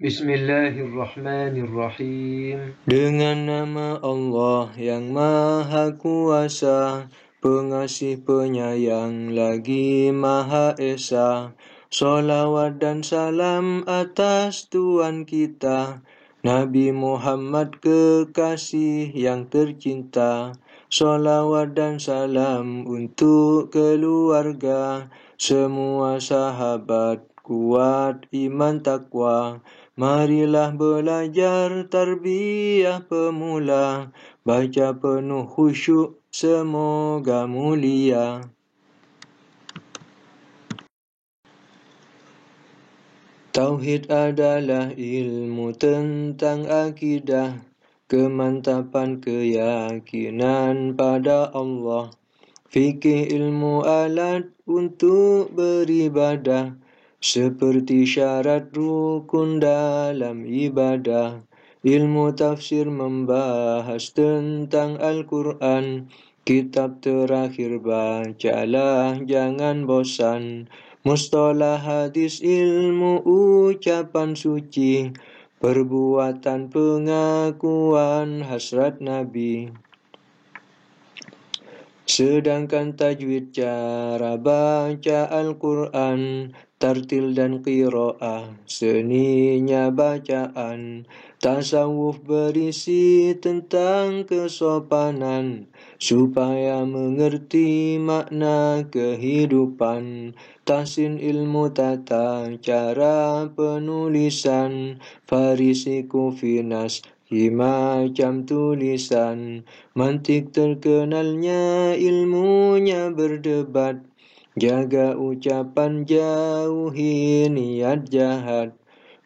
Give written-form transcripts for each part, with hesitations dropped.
Bismillahirrahmanirrahim. Dengan nama Allah yang Maha Kuasa, Pengasih Penyayang lagi Maha Esa. Salawat dan salam atas Tuhan kita, Nabi Muhammad kekasih yang tercinta. Salawat dan salam untuk keluarga, semua sahabat kuat iman takwa. Marilah belajar tarbiyah pemula, baca penuh khusyuk semoga mulia. Tauhid adalah ilmu tentang akidah, kemantapan keyakinan pada Allah. Fikih ilmu alat untuk beribadah, seperti syarat rukun dalam ibadah. Ilmu tafsir membahas tentang Al-Quran, kitab terakhir bacalah jangan bosan. Mustalah hadis ilmu ucapan suci, perbuatan pengakuan hasrat Nabi. Sedangkan tajwid cara baca Al-Quran, tartil dan qiraah seninya bacaan. Tasawuf berisi tentang kesopanan, supaya mengerti makna kehidupan. Tahsin ilmu tata cara penulisan, Farisi Kufinas macam tulisan. Mantik terkenalnya ilmunya berdebat, jaga ucapan jauhi niat jahat.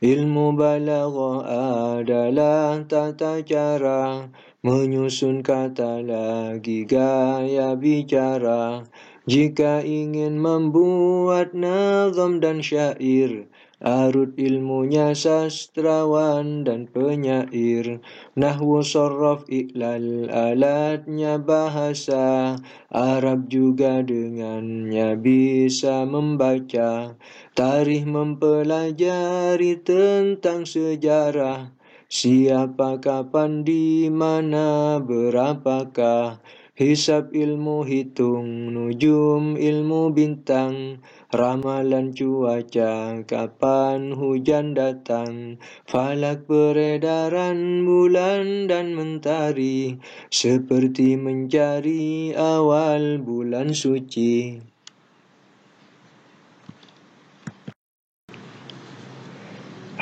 Ilmu balaghah adalah tata cara, menyusun kata lagi gaya bicara. Jika ingin membuat nazam dan syair, arut ilmunya sastrawan dan penyair. Nahwu sharaf iklal alatnya bahasa Arab, juga dengannya bisa membaca. Tarikh mempelajari tentang sejarah, siapa, kapan, di mana, berapakah. Hisab ilmu hitung nujum, ilmu bintang, ramalan cuaca, kapan hujan datang. Falak peredaran bulan dan mentari, seperti mencari awal bulan suci.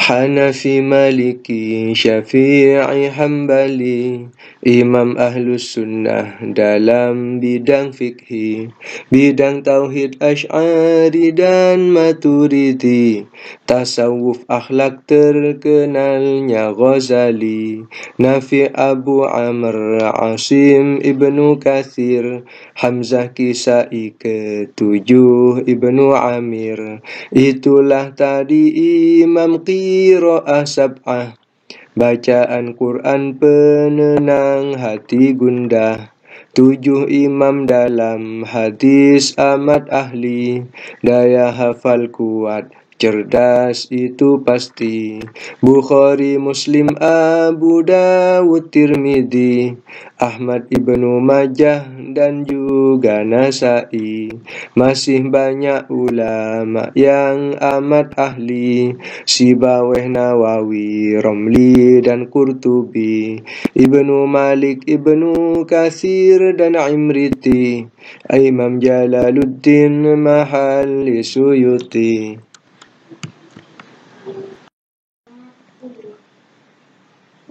Hanafi, Maliki, Syafi'i, Hambali, Imam Ahlus Sunnah dalam bidang fikhi. Bidang tauhid Asy'ari dan Maturidi. Tasawuf akhlak terkenalnya Ghazali. Nafi, Abu Amr, Asim, Ibnu Katsir, Hamzah, Kisai, ketujuh Ibnu Amir. Itulah tadi Imam qiraah sab'ah, bacaan Quran penenang hati gundah. 7 imam dalam hadis amat ahli, daya hafal kuat, cerdas itu pasti. Bukhari, Muslim, Abu Dawud, Tirmidzi, Ahmad, Ibnu Majah, dan juga Nasai. Masih banyak ulama yang amat ahli, Sibaweh, Nawawi, Romli, dan Qurtubi, Ibnu Malik, Ibnu Katsir, dan Imriti, Imam Jalaluddin Mahalli Suyuti.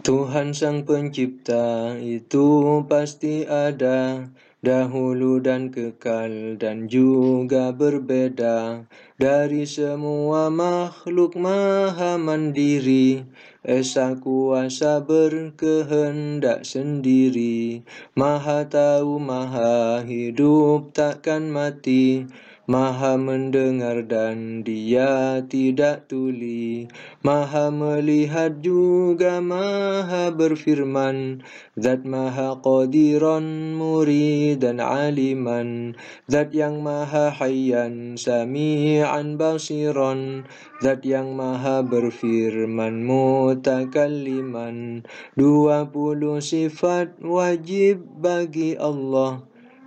Tuhan Sang Pencipta itu pasti ada, dahulu dan kekal, dan juga berbeda dari semua makhluk. Maha mandiri, esa kuasa berkehendak sendiri. Maha tahu, maha hidup takkan mati, Maha mendengar dan Dia tidak tuli, Maha melihat juga Maha berfirman. Zat Maha Qadiran, Muridan Aliman, Zat yang Maha Hayyan, Sami'an Basiran, Zat yang Maha berfirman, Mutakalliman. 20 sifat wajib bagi Allah,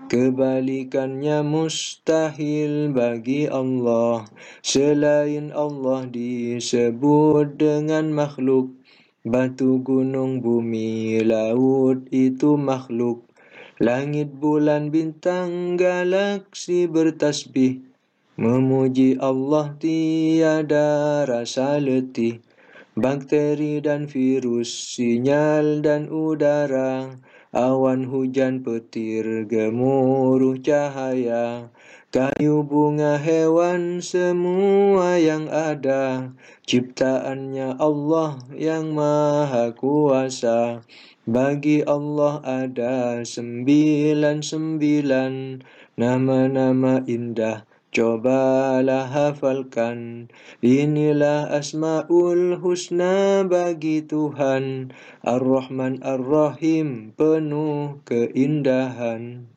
kebalikannya mustahil bagi Allah. Selain Allah disebut dengan makhluk. Batu, gunung, bumi, laut itu makhluk. Langit, bulan, bintang, galaksi bertasbih. Memuji Allah tiada rasa letih. Bakteri dan virus, sinyal dan udara, awan, hujan, petir, gemuruh cahaya, kayu, bunga, hewan, semua yang ada, ciptaannya Allah yang Maha Kuasa. Bagi Allah ada 99 nama-nama indah, cobalah hafalkan. Inilah Asmaul Husna bagi Tuhan, Ar-Rahman Ar-Rahim, penuh keindahan.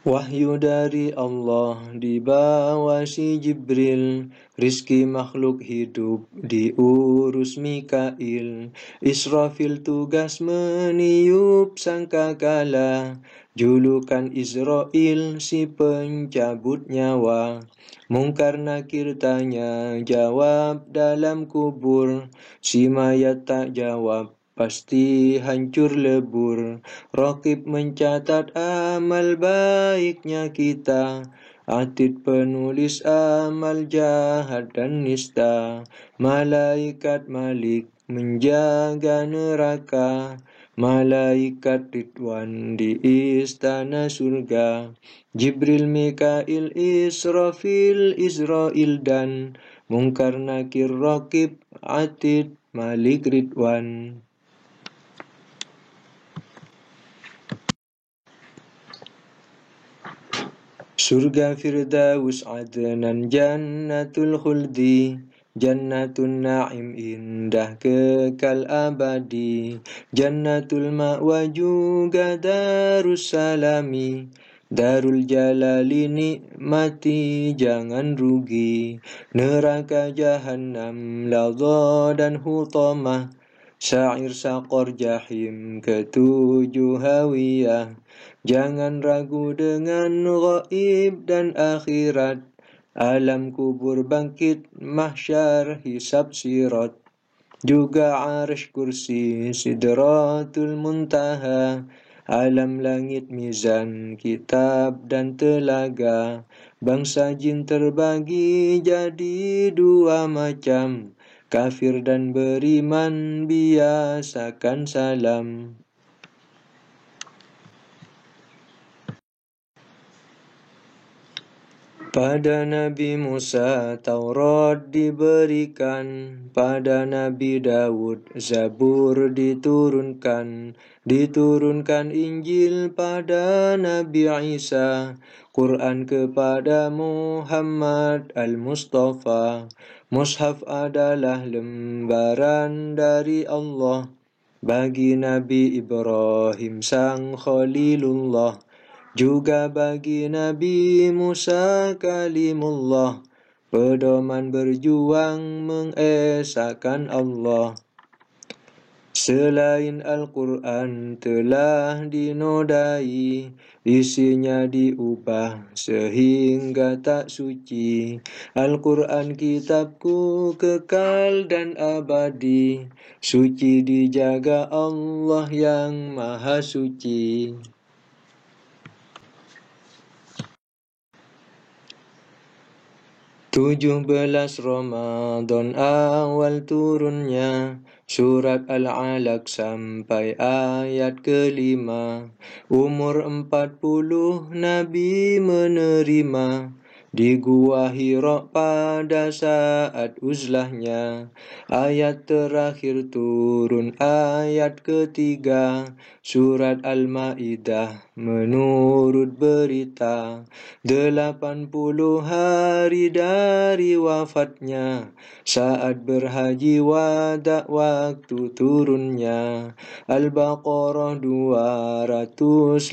Wahyu dari Allah dibawa si Jibril, rizki makhluk hidup diurus Mikail, Israfil tugas meniup sangkakala, julukan Israel si pencabut nyawa. Mungkar nakir tanya jawab dalam kubur, si mayat tak jawab pasti hancur lebur. Raqib mencatat amal baiknya kita, Atid penulis amal jahat dan nista. Malaikat Malik menjaga neraka, malaikat Ridwan di istana surga. Jibril, Mikail, Israfil, Israel dan Mungkar Nakir, Raqib, Atid, Malik, Ridwan. Surga Firdaus, Adnan, Jannatul Khuldi, Jannatun Na'im, indah kekal abadi. Jannatul Ma'wa juga Darussalami, Darul Jalali nikmati jangan rugi. Neraka Jahannam, Ladha dan Hutamah, Sa'ir, Saqar, Jahim, ketujuh hawiyah. Jangan ragu dengan ghaib dan akhirat, alam kubur, bangkit, mahsyar, hisab, sirat. Juga arsh, kursi, sidratul muntaha, alam langit, mizan, kitab dan telaga. Bangsa jin terbagi jadi dua macam, kafir dan beriman, biasakan salam. Pada Nabi Musa Taurat diberikan, pada Nabi Daud Zabur diturunkan, diturunkan Injil pada Nabi Isa, Quran kepada Muhammad Al-Mustafa. Mushaf adalah lembaran dari Allah bagi Nabi Ibrahim sang Khalilullah, juga bagi Nabi Musa Kalimullah, pedoman berjuang mengesahkan Allah. Selain Al-Quran telah dinodai, isinya diubah sehingga tak suci. Al-Quran kitabku kekal dan abadi, suci dijaga Allah yang Maha Suci. 17 Ramadan awal turunnya surat Al-Alaq sampai ayat kelima. Umur 40 Nabi menerima di Gua Hira pada saat uzlahnya. Ayat terakhir turun ayat ketiga, Surat Al-Ma'idah menurut berita 80 hari dari wafatnya, saat berhaji wada waktu turunnya. Al-Baqarah 281,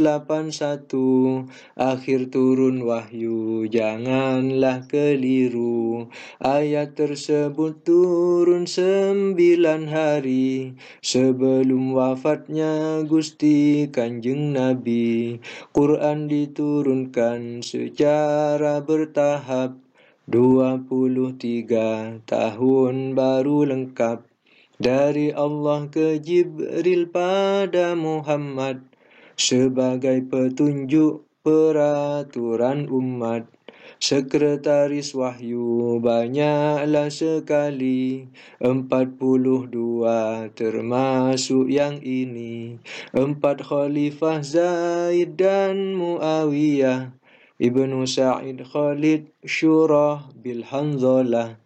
akhir turun wahyu janganlah keliru. Ayat tersebut turun 9 hari sebelum wafatnya Gusti Kanjeng Nabi. Quran diturunkan secara bertahap 23 tahun baru lengkap. Dari Allah ke Jibril pada Muhammad sebagai petunjuk peraturan umat. Sekretaris wahyu banyaklah sekali, 42 termasuk yang ini. 4 Khalifah Zaid dan Muawiyah, Ibnu Sa'id Khalid Syurah bil Hanzalah,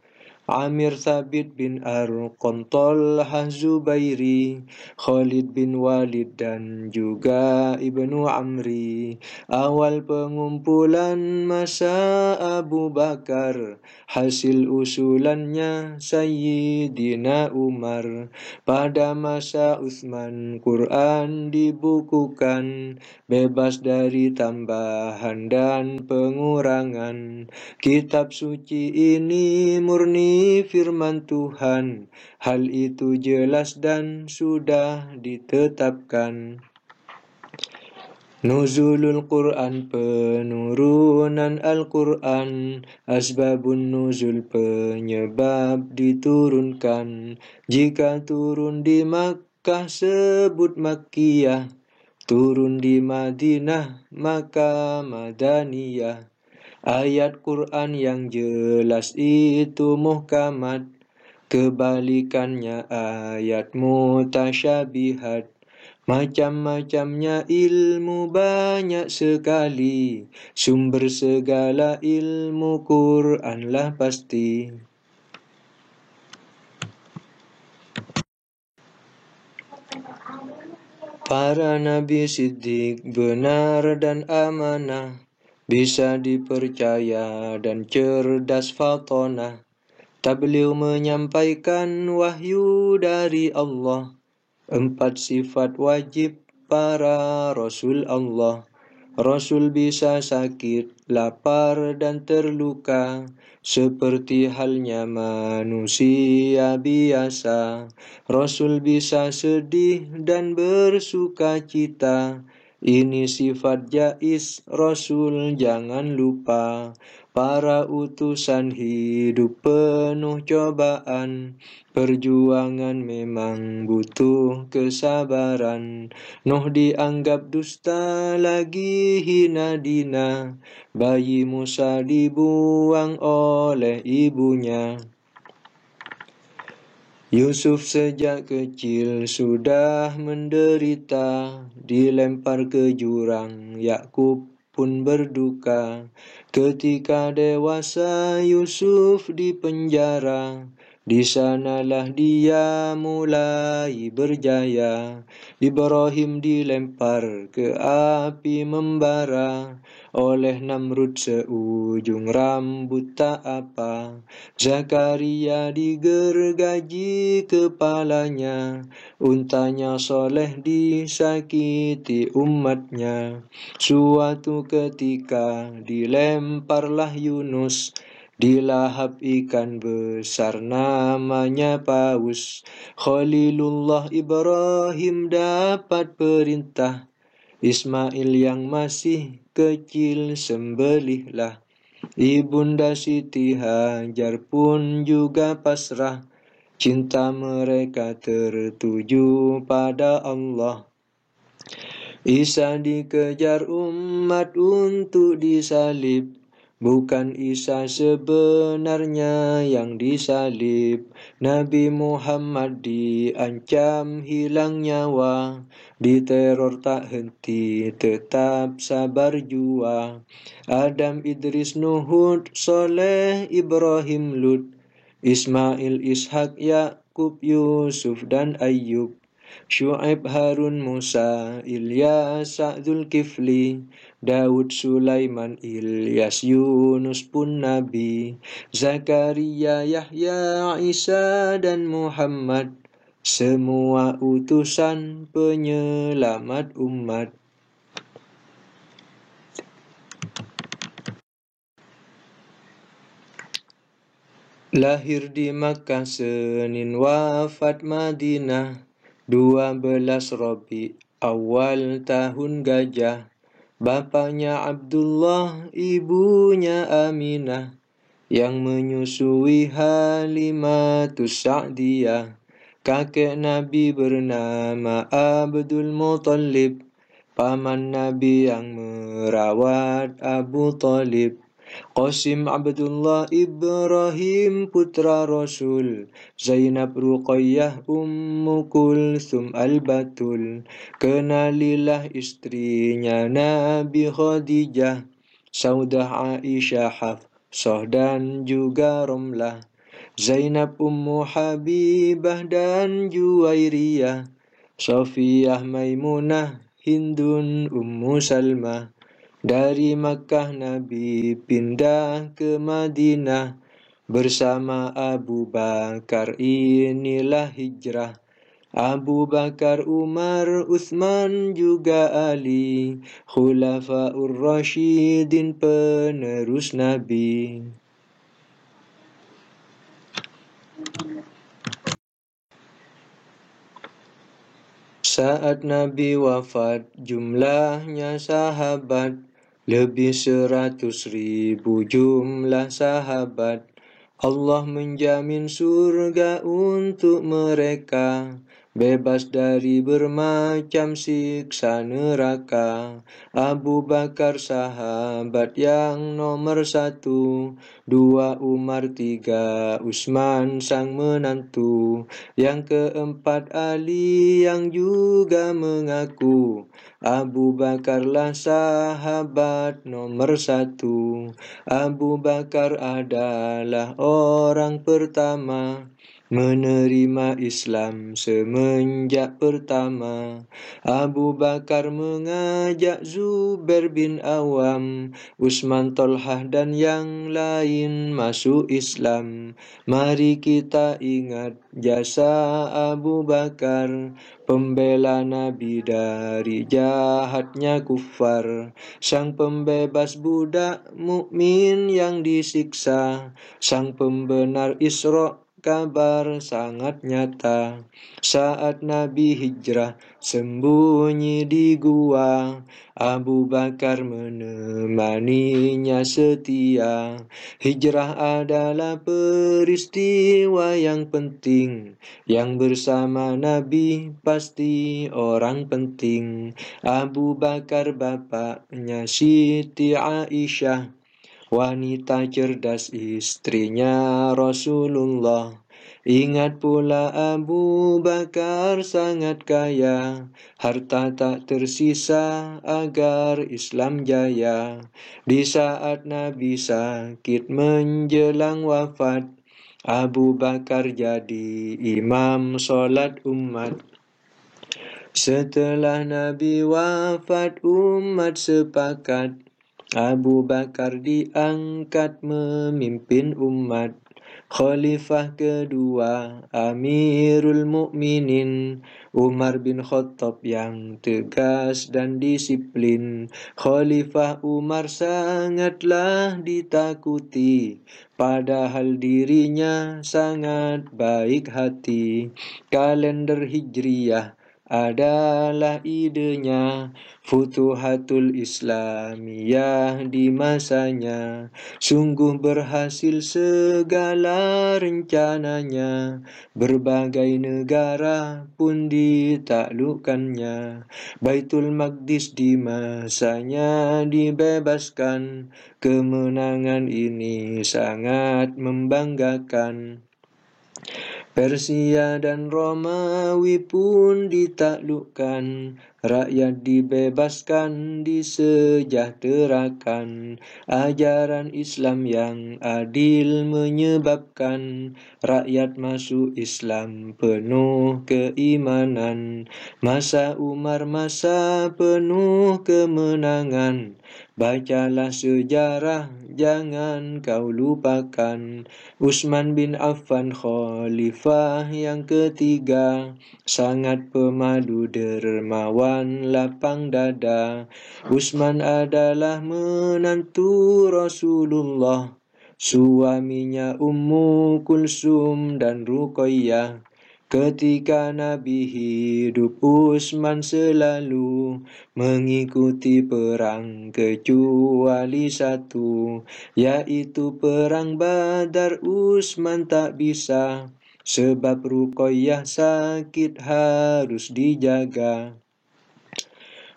Amir Thabit bin Arqam, Talhah Zubairi, Khalid bin Walid dan juga Ibnu Amri. Awal pengumpulan masa Abu Bakar, hasil usulannya Sayyidina Umar. Pada masa Utsman Quran dibukukan, bebas dari tambahan dan pengurangan. Kitab suci ini murni firman Tuhan, hal itu jelas dan sudah ditetapkan. Nuzulul Quran, penurunan Al-Quran. Asbabun nuzul, penyebab diturunkan. Jika turun di Makkah sebut Makkiyah, turun di Madinah maka Madaniyah. Ayat Quran yang jelas itu muhkamat, kebalikannya ayat mutasyabihat. Macam-macamnya ilmu banyak sekali, sumber segala ilmu Quranlah pasti. Para nabi siddiq benar dan amanah, bisa dipercaya dan cerdas fatonah. Beliau menyampaikan wahyu dari Allah. 4 sifat wajib para Rasul Allah. Rasul bisa sakit, lapar dan terluka, seperti halnya manusia biasa. Rasul bisa sedih dan bersuka cita, ini sifat jais Rasul jangan lupa. Para utusan hidup penuh cobaan, perjuangan memang butuh kesabaran. Nuh dianggap dusta lagi hina dina, bayi Musa dibuang oleh ibunya. Yusuf sejak kecil sudah menderita, dilempar ke jurang, Yakub pun berduka. Ketika dewasa Yusuf di penjara, di sanalah dia mulai berjaya. Ibrahim dilempar ke api membara, oleh Namrud seujung rambut tak apa. Zakaria digergaji kepalanya, untanya soleh disakiti umatnya. Suatu ketika dilemparlah Yunus, dilahap ikan besar namanya paus. Khalilullah Ibrahim dapat perintah, Ismail yang masih kecil sembelihlah. Ibunda Siti Hajar pun juga pasrah, cinta mereka tertuju pada Allah. Isa dikejar umat untuk disalib, bukan Isa sebenarnya yang disalib. Nabi Muhammad diancam hilang nyawa, diteror tak henti tetap sabar jua. Adam, Idris, Nuh, Hud, Soleh, Ibrahim, Lut, Ismail, Ishak, Yakub, Yusuf dan Ayub. Syu'aib, Harun, Musa, Ilyas, Zulkifli, Daud, Sulaiman, Ilyas, Yunus pun Nabi, Zakaria, Yahya, Isa dan Muhammad, semua utusan penyelamat umat. Lahir di Makkah, Senin, wafat Madinah, 12 Rabi' awal tahun gajah. Bapaknya Abdullah, ibunya Aminah, yang menyusui Halimatus Sa'diyah. Kakek Nabi bernama Abdul Muttalib, paman Nabi yang merawat Abu Talib. Qasim, Abdullah, Ibrahim putra Rasul, Zainab, Ruqayyah, Ummu Kulthum, Al-Batul. Kenalilah istrinya Nabi Khadijah, Saudah, Aisyah, Hafsah dan juga Romlah, Zainab, Ummu Habibah dan Juwairiyah, Sofiyah, Maimunah, Hindun, Ummu Salmah. Dari Makkah Nabi pindah ke Madinah bersama Abu Bakar, inilah hijrah. Abu Bakar, Umar, Utsman juga Ali, Khulafaur Rasyidin penerus Nabi. Saat Nabi wafat, jumlahnya sahabat lebih 100.000 jumlah sahabat. Allah menjamin surga untuk mereka, bebas dari bermacam siksa neraka. Abu Bakar sahabat yang nomor 1, 2 Umar, 3 Utsman sang menantu, yang keempat Ali yang juga mengaku Abu Bakarlah sahabat nomor 1. Abu Bakar adalah orang pertama menerima Islam semenjak pertama. Abu Bakar mengajak Zubair bin Awam, Utsman, Tolhah dan yang lain masuk Islam. Mari kita ingat jasa Abu Bakar, pembela Nabi dari jahatnya kufar, sang pembebas budak mukmin yang disiksa, sang pembenar Isra, kabar sangat nyata. Saat Nabi hijrah sembunyi di gua, Abu Bakar menemaninya setia. Hijrah adalah peristiwa yang penting, yang bersama Nabi pasti orang penting. Abu Bakar bapaknya Siti Aisyah, wanita cerdas istrinya Rasulullah. Ingat pula Abu Bakar sangat kaya, harta tak tersisa agar Islam jaya. Di saat Nabi sakit menjelang wafat, Abu Bakar jadi imam solat umat. Setelah Nabi wafat, umat sepakat Abu Bakar diangkat memimpin umat. Khalifah kedua Amirul Mukminin, Umar bin Khattab yang tegas dan disiplin. Khalifah Umar sangatlah ditakuti, padahal dirinya sangat baik hati. Kalender Hijriyah adalah idenya, Futuhatul Islamiyah di masanya. Sungguh berhasil segala rencananya, berbagai negara pun ditaklukkannya. Baitul Maqdis di masanya dibebaskan, kemenangan ini sangat membanggakan. Persia dan Romawi pun ditaklukkan, rakyat dibebaskan, disejahterakan. Ajaran Islam yang adil menyebabkan rakyat masuk Islam penuh keimanan. Masa Umar masa penuh kemenangan. Bacalah sejarah, jangan kau lupakan. Utsman bin Affan khalifah yang ketiga, sangat pemadu dermawan lapang dada. Utsman adalah menantu Rasulullah, suaminya Ummu Kulsum dan Ruqayyah. Ketika Nabi hidup, Utsman selalu mengikuti perang kecuali satu, yaitu perang Badar. Utsman tak bisa, sebab Ruqayyah sakit harus dijaga.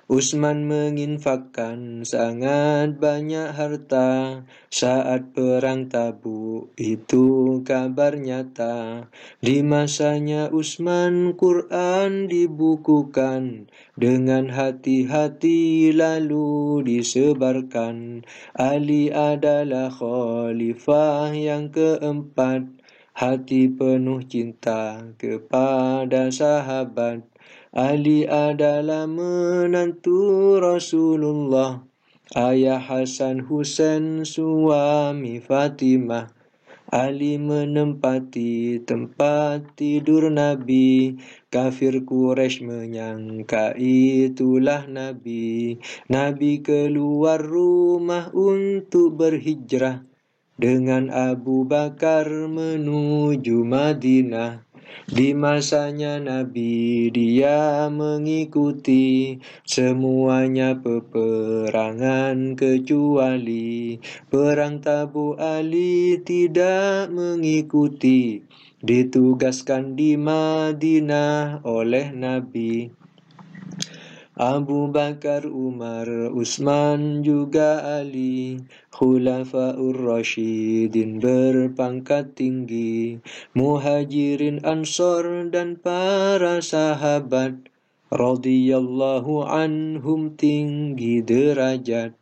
Utsman menginfakkan sangat banyak harta saat perang Tabuk, itu kabar nyata. Di masanya Utsman Quran dibukukan, dengan hati-hati lalu disebarkan. Ali adalah khalifah yang keempat, hati penuh cinta kepada sahabat. Ali adalah menantu Rasulullah, ayah Hasan Husain suami Fatimah. Ali menempati tempat tidur Nabi, kafir Quraisy menyangka itulah Nabi. Nabi keluar rumah untuk berhijrah, dengan Abu Bakar menuju Madinah. Di masanya Nabi dia mengikuti semuanya peperangan kecuali perang Tabuk. Ali tidak mengikuti, ditugaskan di Madinah oleh Nabi. Abu Bakar, Umar, Utsman juga Ali, Khulafaur Rasyidin berpangkat tinggi, Muhajirin, Ansor dan para sahabat radhiyallahu anhum tinggi derajat.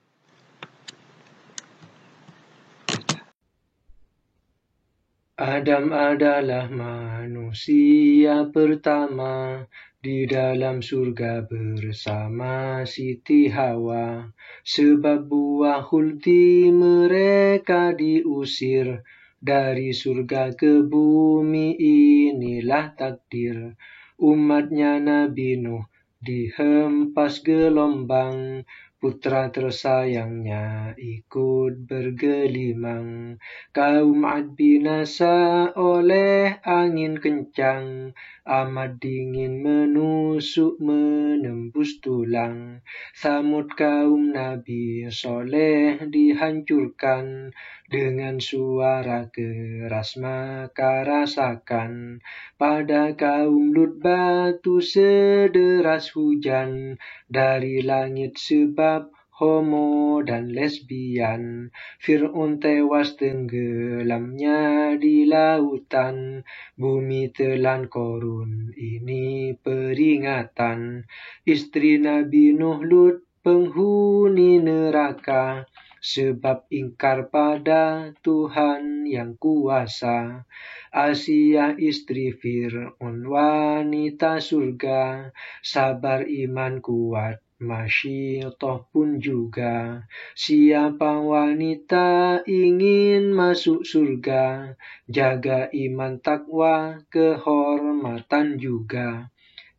Adam adalah manusia pertama di dalam surga bersama Siti Hawa. Sebab buah khuldi mereka diusir dari surga ke bumi, inilah takdir. Umatnya Nabi Nuh dihempas gelombang, putra tersayangnya ikut bergelimang. Kaum Ad binasa oleh angin kencang, amat dingin menusuk menembus tulang. Samud kaum Nabi Soleh dihancurkan, dengan suara keras maka rasakan. Pada kaum Lut batu sederas hujan dari langit sebab homo dan lesbian. Fir'aun tewas tenggelamnya di lautan, bumi telan Korun ini peringatan. Istri Nabi Nuh Lut penghuni neraka, sebab ingkar pada Tuhan yang kuasa. Asiyah istri Fir'aun wanita surga, sabar iman kuat Masyitah pun juga. Siapa wanita ingin masuk surga, jaga iman takwa kehormatan juga.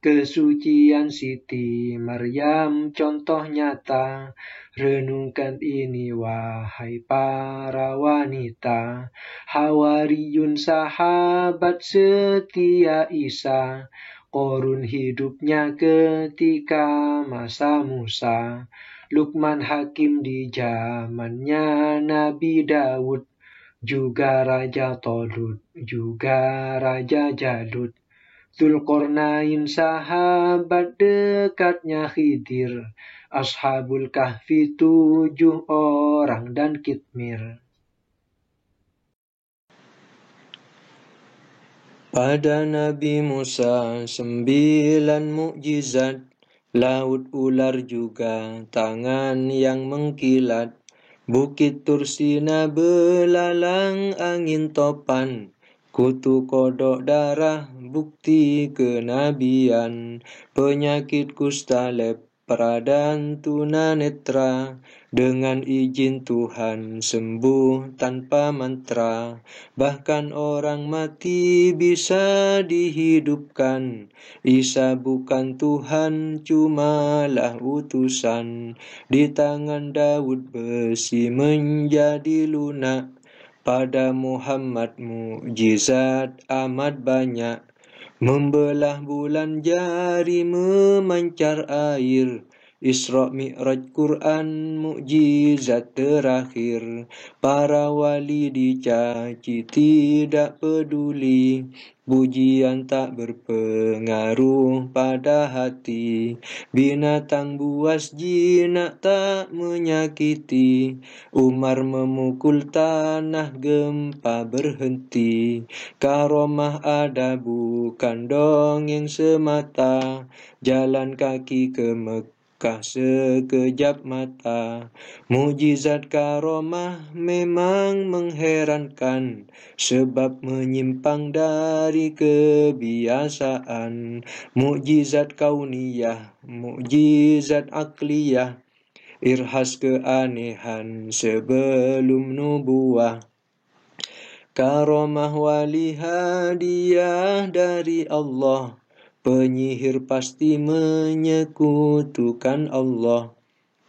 Kesucian Siti Maryam contoh nyata, renungkan ini wahai para wanita. Hawariyun sahabat setia Isa, Korun hidupnya ketika masa Musa. Luqman Hakim di zamannya Nabi Daud, juga Raja Tolut, juga Raja Jalut. Dzulqarnain sahabat dekatnya Khidir, Ashabul Kahfi 7 orang dan Kitmir. Pada Nabi Musa 9 mukjizat, Laut ular juga tangan yang mengkilat, Bukit Tursina belalang angin topan, kutu kodok darah bukti kenabian, penyakit kusta lepra dan tunanetra, dengan izin Tuhan sembuh tanpa mantra, bahkan orang mati bisa dihidupkan. Isa bukan Tuhan, cumalah utusan. Di tangan Daud besi menjadi lunak, pada Muhammad mukjizat amat banyak. Membelah bulan jari memancar air, Isra Mi'raj Quran mukjizat terakhir. Para wali dicaci tidak peduli, pujian tak berpengaruh pada hati. Binatang buas jinak tak menyakiti, Umar memukul tanah gempa berhenti. Karomah ada bukan dongeng semata, jalan kaki ke Mekah sekejap mata. Mukjizat karomah memang mengherankan, sebab menyimpang dari kebiasaan. Mukjizat kauniyah, mukjizat akliyah, irhas keanehan sebelum nubuah. Karomah wali hadiah dari Allah, penyihir pasti menyekutukan Allah.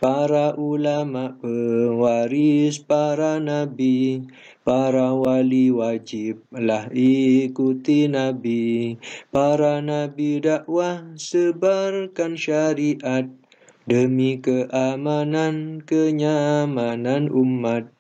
Para ulama pewaris para nabi, para wali wajiblah ikuti nabi. Para nabi dakwah sebarkan syariat, demi keamanan kenyamanan umat.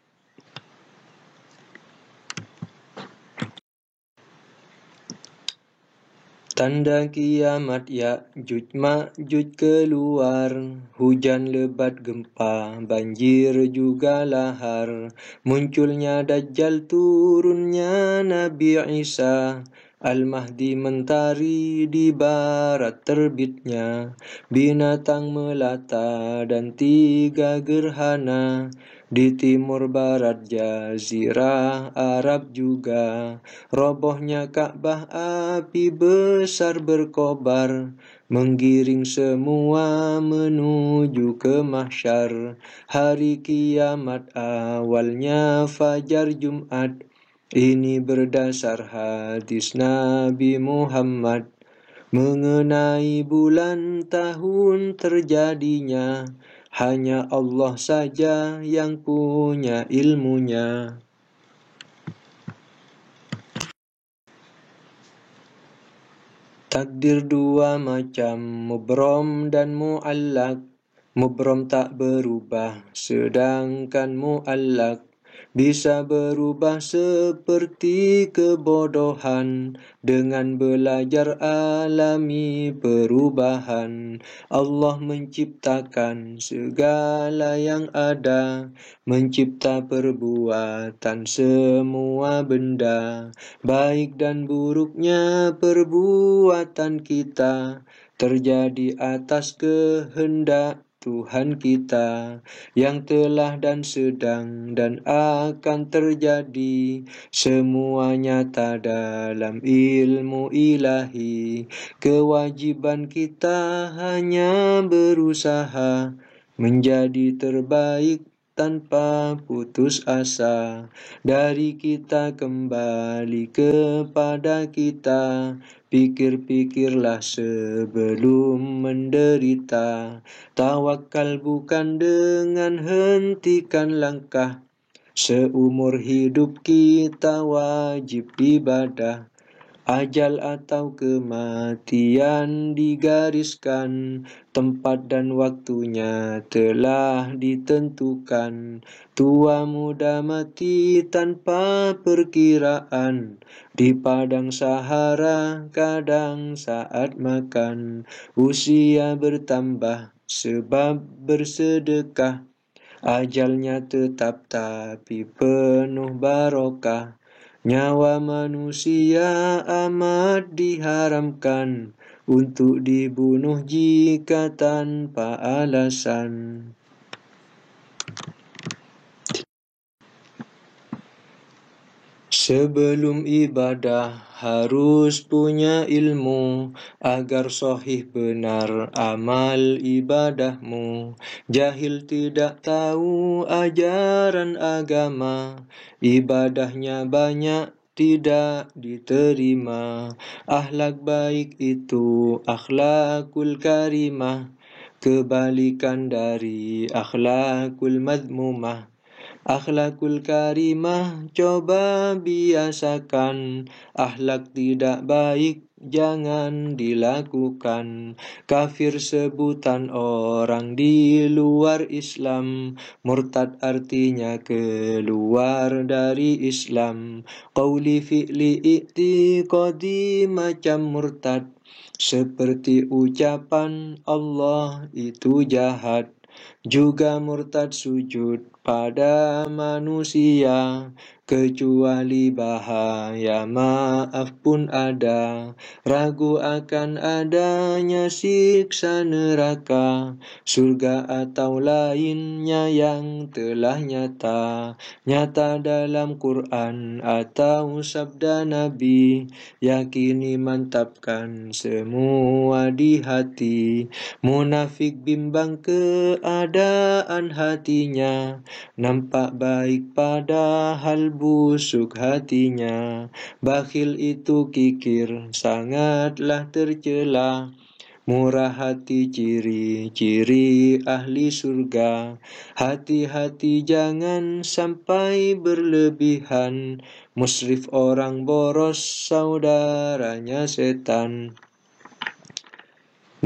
Tanda kiamat Ya'juj Ma'juj keluar, hujan lebat gempa, banjir juga lahar. Munculnya Dajjal, turunnya Nabi Isa, Al-Mahdi mentari di barat terbitnya. Binatang melata dan 3 gerhana, di timur barat jazirah Arab juga. Robohnya Ka'bah, api besar berkobar, menggiring semua menuju ke mahsyar. Hari kiamat awalnya fajar Jumat, ini berdasar hadis Nabi Muhammad. Mengenai bulan tahun terjadinya, hanya Allah saja yang punya ilmunya. Takdir 2 macam, mubrom dan mu'allak. Mubrom tak berubah, sedangkan mu'allak bisa berubah seperti kebodohan. Dengan belajar alami perubahan, Allah menciptakan segala yang ada, mencipta perbuatan semua benda. Baik dan buruknya perbuatan kita terjadi atas kehendak Tuhan kita, yang telah dan sedang dan akan terjadi, semua nyata dalam ilmu ilahi. Kewajiban kita hanya berusaha menjadi terbaik tanpa putus asa. Dari kita kembali kepada kita, pikir-pikirlah sebelum menderita. Tawakal bukan dengan hentikan langkah, seumur hidup kita wajib ibadah. Ajal atau kematian digariskan, tempat dan waktunya telah ditentukan. Tua muda mati tanpa perkiraan, di padang Sahara kadang saat makan. Usia bertambah sebab bersedekah, ajalnya tetap tapi penuh barokah. Nyawa manusia amat diharamkan, untuk dibunuh jika tanpa alasan. Sebelum ibadah harus punya ilmu agar sahih benar amal ibadahmu. Jahil tidak tahu ajaran agama, ibadahnya banyak tidak diterima. Akhlak baik itu akhlakul karimah, kebalikan dari akhlakul madmumah. Akhlakul karimah coba biasakan, akhlak tidak baik jangan dilakukan. Kafir sebutan orang di luar Islam, murtad artinya keluar dari Islam. Qauli fi'li i'tiqadi macam murtad, seperti ucapan Allah itu jahat. Juga murtad sujud pada manusia, kecuali bahaya maaf pun ada. Ragu akan adanya siksa neraka, surga atau lainnya yang telah nyata. Nyata dalam Quran atau sabda Nabi, yakini mantapkan semua di hati. Munafik bimbang keadaan hatinya, nampak baik padahal busuk hatinya. Bakhil itu kikir sangatlah tercela, murah hati ciri-ciri ahli surga. Hati-hati jangan sampai berlebihan, musrif orang boros saudaranya setan.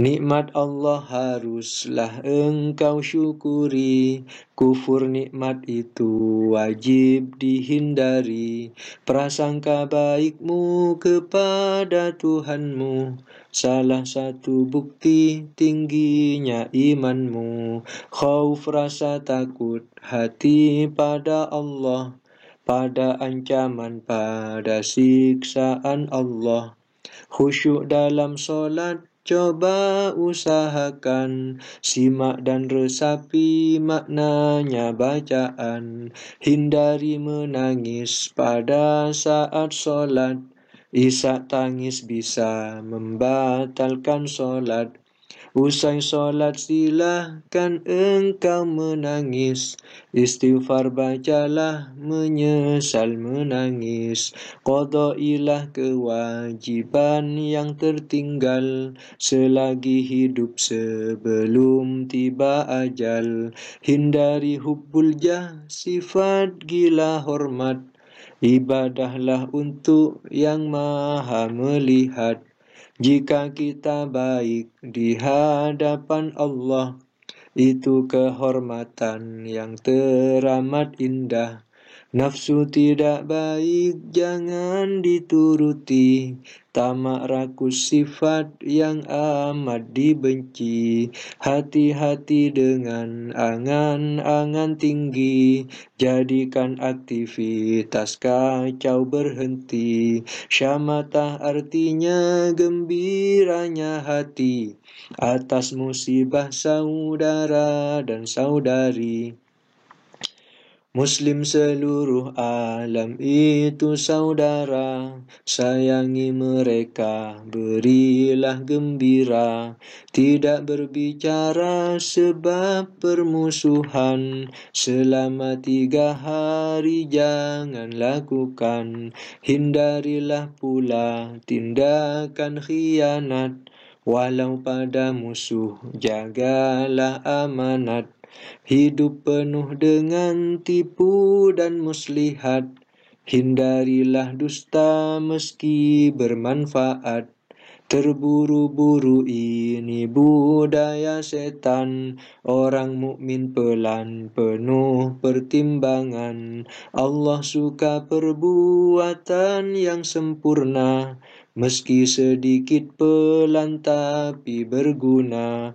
Nikmat Allah haruslah engkau syukuri, kufur nikmat itu wajib dihindari. Prasangka baikmu kepada Tuhanmu, salah satu bukti tingginya imanmu. Khauf rasa takut hati pada Allah, pada ancaman pada siksaan Allah. Khusyuk dalam solat coba usahakan, simak dan resapi maknanya bacaan. Hindari menangis pada saat solat, isak tangis bisa membatalkan solat. Usai solat silahkan engkau menangis, istighfar bacalah menyesal menangis. Qadailah kewajiban yang tertinggal, selagi hidup sebelum tiba ajal. Hindari hubbul jah, sifat gila hormat, ibadahlah untuk yang maha melihat. Jika kita baik di hadapan Allah, itu kehormatan yang teramat indah. Nafsu tidak baik jangan dituruti, tamak rakus sifat yang amat dibenci. Hati-hati dengan angan-angan tinggi, jadikan aktivitas kacau berhenti. Syamatah artinya gembiranya hati atas musibah saudara dan saudari. Muslim seluruh alam itu saudara, sayangi mereka, berilah gembira. Tidak berbicara sebab permusuhan, selama 3 hari jangan lakukan. Hindarilah pula tindakan khianat, walau pada musuh jagalah amanat. Hidup penuh dengan tipu dan muslihat, hindarilah dusta meski bermanfaat. Terburu-buru ini budaya setan, orang mukmin pelan penuh pertimbangan. Allah suka perbuatan yang sempurna, meski sedikit pelan tapi berguna.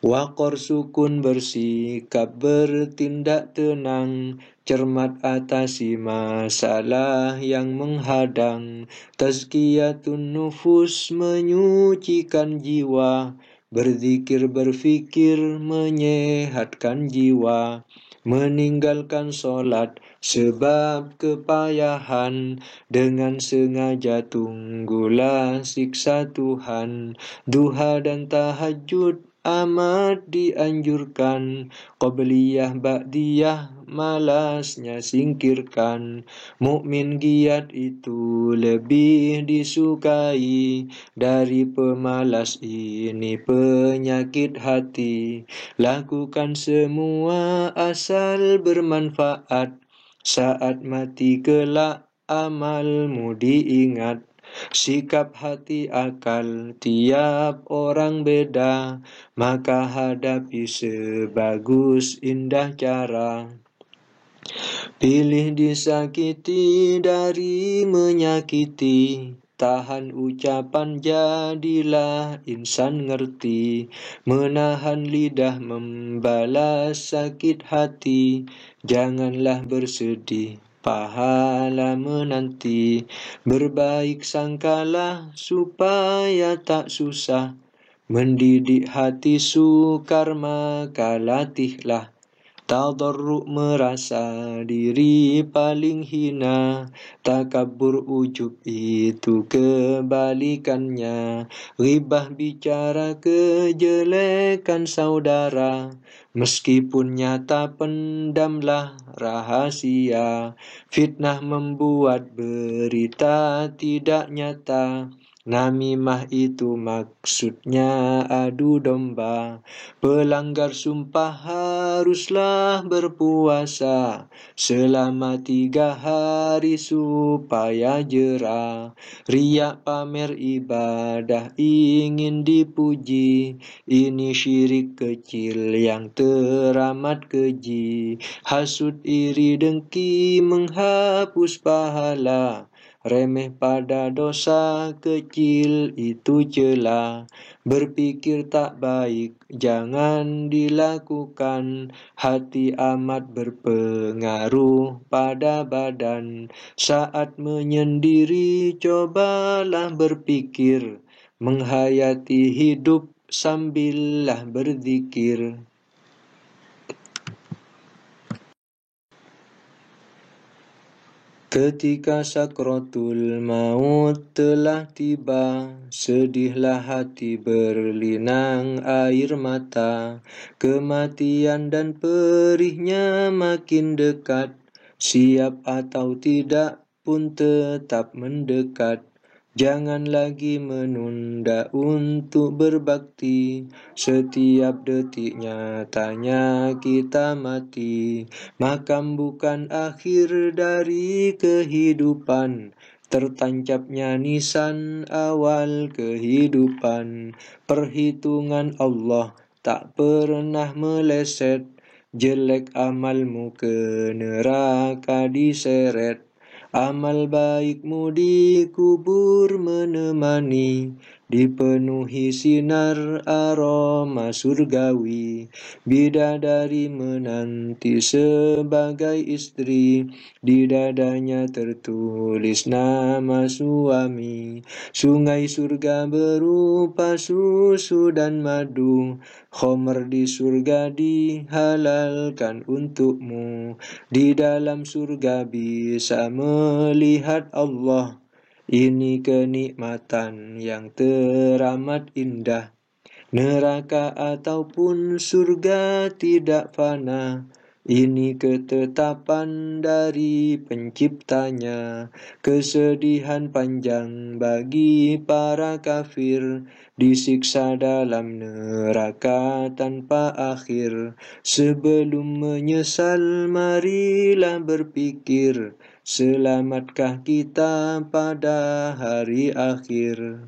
Waqor sukun bersikap bertindak tenang, cermat atasi masalah yang menghadang. Tazkiyatun nufus menyucikan jiwa, berzikir berfikir menyehatkan jiwa. Meninggalkan solat sebab kepayahan, dengan sengaja tunggulah siksa Tuhan. Duha dan tahajud amat dianjurkan, qobliyah ba'diyah malasnya singkirkan. Mukmin giat itu lebih disukai dari pemalas, ini penyakit hati. Lakukan semua asal bermanfaat, saat mati kelak amalmu diingat. Sikap hati akal tiap orang beda, maka hadapi sebagus indah cara. Pilih disakiti dari menyakiti, tahan ucapan jadilah insan ngerti. Menahan lidah membalas sakit hati, janganlah bersedih pahala menanti. Berbaik sangkalah supaya tak susah, mendidik hati sukar maka latihlah. Tadarruk merasa diri paling hina, takabur ujub itu kebalikannya. Ghibah bicara kejelekan saudara, meskipun nyata pendamlah rahasia. Fitnah membuat berita tidak nyata, namimah itu maksudnya adu domba. Pelanggar sumpah haruslah berpuasa selama 3 hari supaya jera. Riak pamer ibadah ingin dipuji, ini syirik kecil yang teramat keji. Hasud iri dengki menghapus pahala, remeh pada dosa kecil itu celah. Berpikir tak baik jangan dilakukan, hati amat berpengaruh pada badan. Saat menyendiri cobalah berpikir, menghayati hidup sambillah berzikir. Ketika sakratul maut telah tiba, sedihlah hati berlinang air mata. Kematian dan perihnya makin dekat, siap atau tidak pun tetap mendekat. Jangan lagi menunda untuk berbakti, setiap detiknya tanya kita mati. Makam bukan akhir dari kehidupan, tertancapnya nisan awal kehidupan. Perhitungan Allah tak pernah meleset, jelek amalmu ke neraka diseret. Amal baikmu dikubur menemani, dipenuhi sinar aroma surgawi. Bidadari menanti sebagai istri, di dadanya tertulis nama suami. Sungai surga berupa susu dan madu, khomer di surga dihalalkan untukmu. Di dalam surga bisa melihat Allah, ini kenikmatan yang teramat indah. Neraka ataupun surga tidak fana, ini ketetapan dari penciptanya. Kesedihan panjang bagi para kafir, disiksa dalam neraka tanpa akhir. Sebelum menyesal marilah berpikir, selamatkah kita pada hari akhir.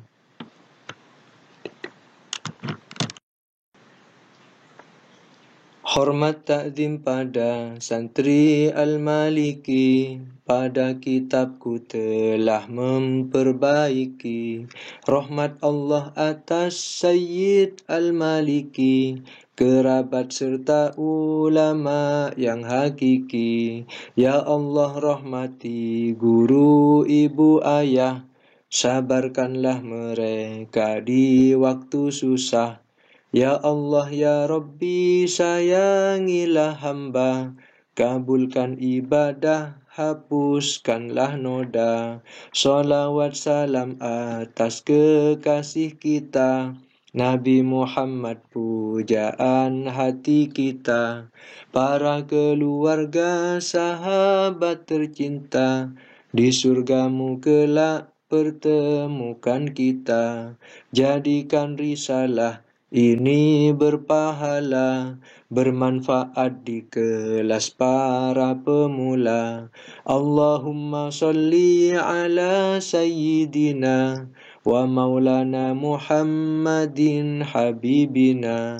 Hormat takzim pada santri Al-Maliki, pada kitabku telah memperbaiki. Rahmat Allah atas Sayyid Al-Maliki, kerabat serta ulama yang hakiki. Ya Allah rahmati guru ibu ayah, sabarkanlah mereka di waktu susah. Ya Allah ya Rabbi sayangilah hamba, kabulkan ibadah, hapuskanlah noda. Salawat salam atas kekasih kita, Nabi Muhammad pujaan hati kita. Para keluarga sahabat tercinta, di surgamu kelak pertemukan kita. Jadikan risalah ini berpahala, bermanfaat di kelas para pemula. Allahumma salli ala sayyidina wa maulana Muhammadin habibina.